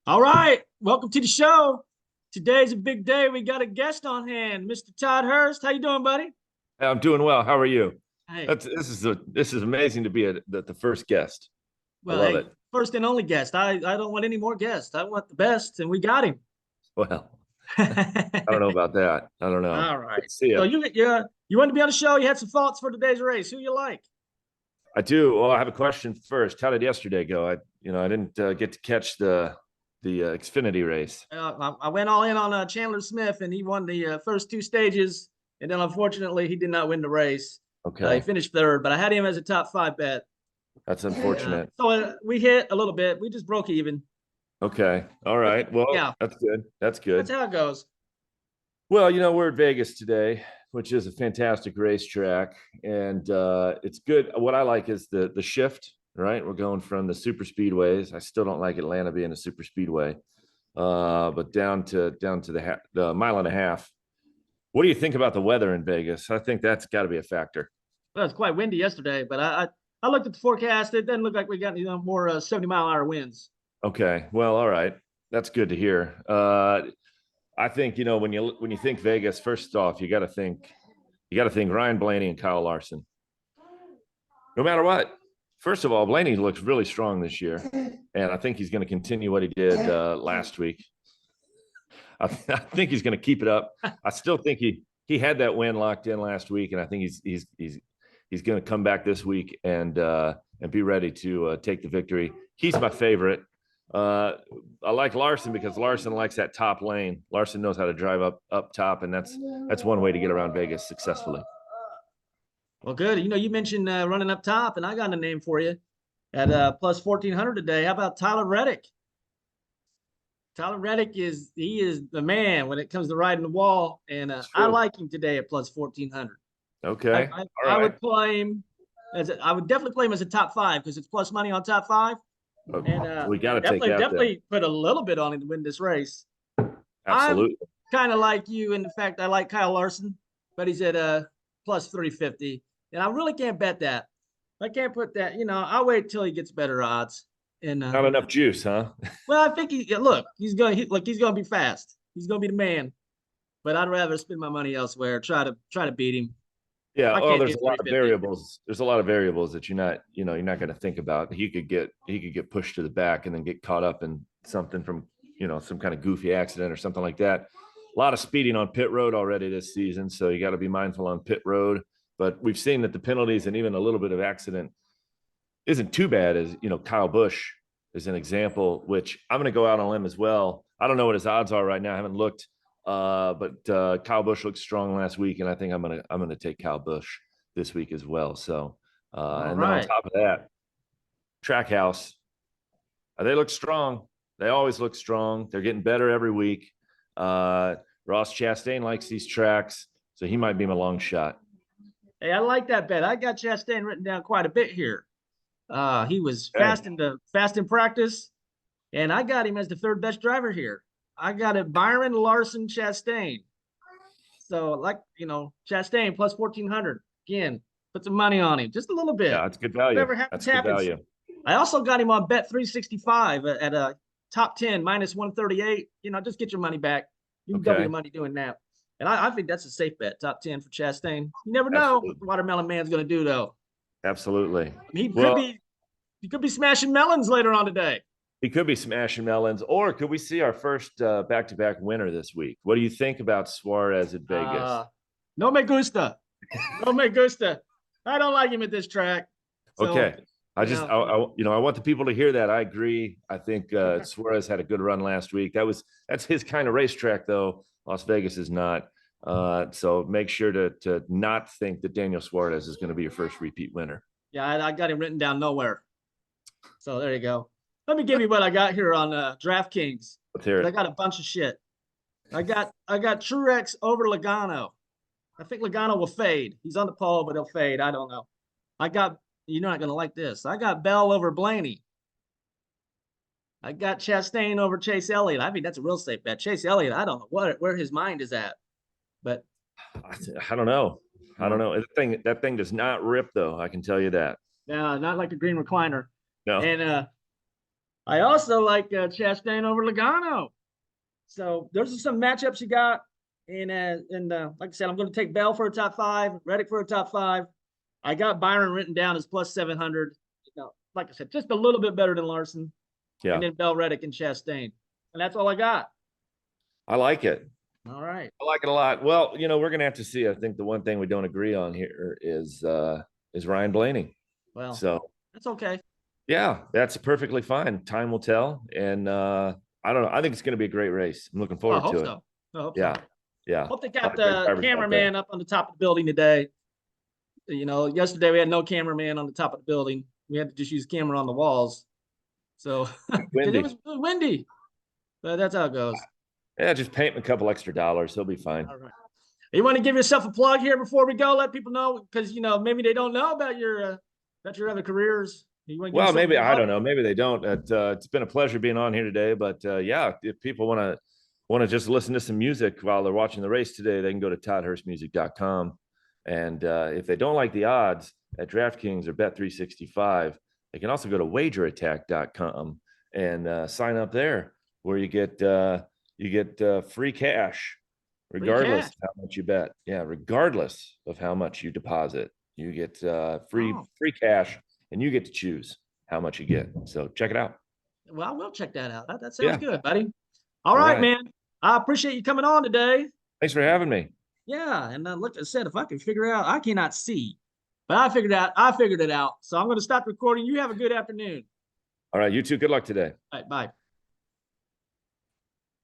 All right, welcome to the show. Today's a big day. We got a guest on hand, Mr. Todd Hurst. How you doing, buddy? I'm doing well. How are you? Hey, This is amazing to be the first guest. I well, love hey, it. first and only guest. I don't want any more guests. I want the best, and we got him. Well, I don't know about that. I don't know. All right. Good to see So you. you wanted to be on the show. You had some thoughts for today's race. Who you like? I do. Well, I have a question first. How did yesterday go? I didn't get to catch the Xfinity race. I went all in on Chandler Smith, and he won the first two stages. And then unfortunately, he did not win the race. He Okay, finished third, but I had him as a top five bet. that's unfortunate. So we hit a little bit. We just broke even. Okay, all right. Well, Yeah, that's good. That's that's good. how it goes. Well, we're at Vegas today, which is a fantastic racetrack, and it's good. What I like is the shift. Right, we're going from the super speedways. I still don't like Atlanta being a super speedway, but down to the mile and a half. What do you think about the weather in Vegas? I think that's got to be a factor. Well, it's quite windy yesterday, but I looked at the forecast. It doesn't look like we got more 70-mile-an-hour winds. Okay, well, all right, that's good to hear. I think when you think Vegas, first off, you got to think Ryan Blaney and Kyle Larson. No matter what. First of all, Blaney looks really strong this year, and I think he's going to continue what he did last week. I think he's going to keep it up. I still think he had that win locked in last week, and I think he's going to come back this week and be ready to take the victory. He's my favorite. I like Larson because Larson likes that top lane. Larson knows how to drive up top, and that's one way to get around Vegas successfully. Well, good. You mentioned running up top, and I got a name for you at plus 1,400 today. How about Tyler Reddick? Tyler Reddick is the man when it comes to riding the wall, and I like him today at plus 1,400. Okay, I would play him I would definitely play him as a top five because it's plus money on top five. Okay. And We got to take that. Definitely put a little bit on him to win this race. Absolutely. I'm kind of like you in the fact I like Kyle Larson, but he's at plus 350, and I really can't bet that. I can't put that. I'll wait till he gets better odds. And Not enough juice, huh? well, I think he's gonna be fast. He's gonna be the man. But I'd rather spend my money elsewhere. Try to beat him. Yeah. I Oh, can't there's do a lot of 350. variables. There's a lot of variables that you're not going to think about. He could get pushed to the back and then get caught up in something from some kind of goofy accident or something like that. A lot of speeding on pit road already this season, so you got to be mindful on pit road. But we've seen that the penalties and even a little bit of accident isn't too bad. As Kyle Busch is an example, which I'm going to go out on a limb as well. I don't know what his odds are right now. I haven't looked. But Kyle Busch looked strong last week, and I think I'm gonna take Kyle Busch this week as well. So, and then on top of that, Trackhouse, they look strong. They always look strong. They're getting better every week. Ross Chastain likes these tracks, so he might be my long shot. Hey, I like that bet. I got Chastain written down quite a bit here. He was fast in practice, and I got him as the third best driver here. I got it Byron, Larson, Chastain. So Chastain plus 1,400. Again, put some money on him, just a little bit. Yeah, that's good value. Whatever happens, That's good value. I also got him on bet 365 at a top 10 minus 138. Just get your money back. You can double your money doing that. And I think that's a safe bet. Top 10 for Chastain. You never know what the Watermelon Man's going to do, though. Absolutely. He could be smashing melons later on today. He could be smashing melons, or could we see our first back-to-back winner this week? What do you think about Suarez at Vegas? No me gusta. No me gusta. I don't like him at this track. So, okay. I want the people to hear that. I agree. I think Suarez had a good run last week. That's his kind of racetrack, though. Las Vegas is not. So make sure to not think that Daniel Suarez is going to be your first repeat winner. Yeah, I got him written down nowhere. So there you go. Let me give you what I got here on DraftKings. Let's hear it. I got a bunch of shit. I got Truex over Logano. I think Logano will fade. He's on the pole, but he'll fade. I don't know. You're not going to like this. I got Bell over Blaney. I got Chastain over Chase Elliott. I mean, that's a real safe bet. Chase Elliott, I don't know where his mind is at. But I don't know. That thing does not rip, though. I can tell you that. No, not like a green recliner. No. And I also like Chastain over Logano. So there's some matchups you got. And like I said, I'm going to take Bell for a top 5, Reddick for a top 5. I got Byron written down as plus 700. Like I said, just a little bit better than Larson. Yeah. And then Bell, Reddick, and Chastain. And that's all I got. I like it. All right. I like it a lot. Well, we're going to have to see. I think the one thing we don't agree on here is Ryan Blaney. Well, so that's okay. Yeah, that's perfectly fine. Time will tell. And I don't know. I think it's going to be a great race. I'm looking forward to it. So. I hope yeah. so. Yeah. Hope they got the cameraman up on the top of the building today. Yesterday we had no cameraman on the top of the building. We had to just use camera on the walls. So it was windy. But that's how it goes. Yeah, just paint him a couple extra dollars. He'll be fine. All right. You want to give yourself a plug here before we go? Let people know, because maybe they don't know about your other careers. Well, maybe I don't know. Maybe they don't. It's been a pleasure being on here today. But yeah, if people want to just listen to some music while they're watching the race today, they can go to TODDHurstmusic.com. And if they don't like the odds at DraftKings or Bet365, they can also go to WagerAttack.com and sign up there, where you get free cash, regardless of how much you bet. Yeah, regardless of how much you deposit, you get free cash, and you get to choose how much you get. So check it out. Well, I will check that out. That sounds good, buddy. All right, man. I appreciate you coming on today. Thanks for having me. Yeah, and like I said, if I can figure out, I cannot see, but I figured it out. So I'm going to stop recording. You have a good afternoon. All right, you too. Good luck today. All right, bye.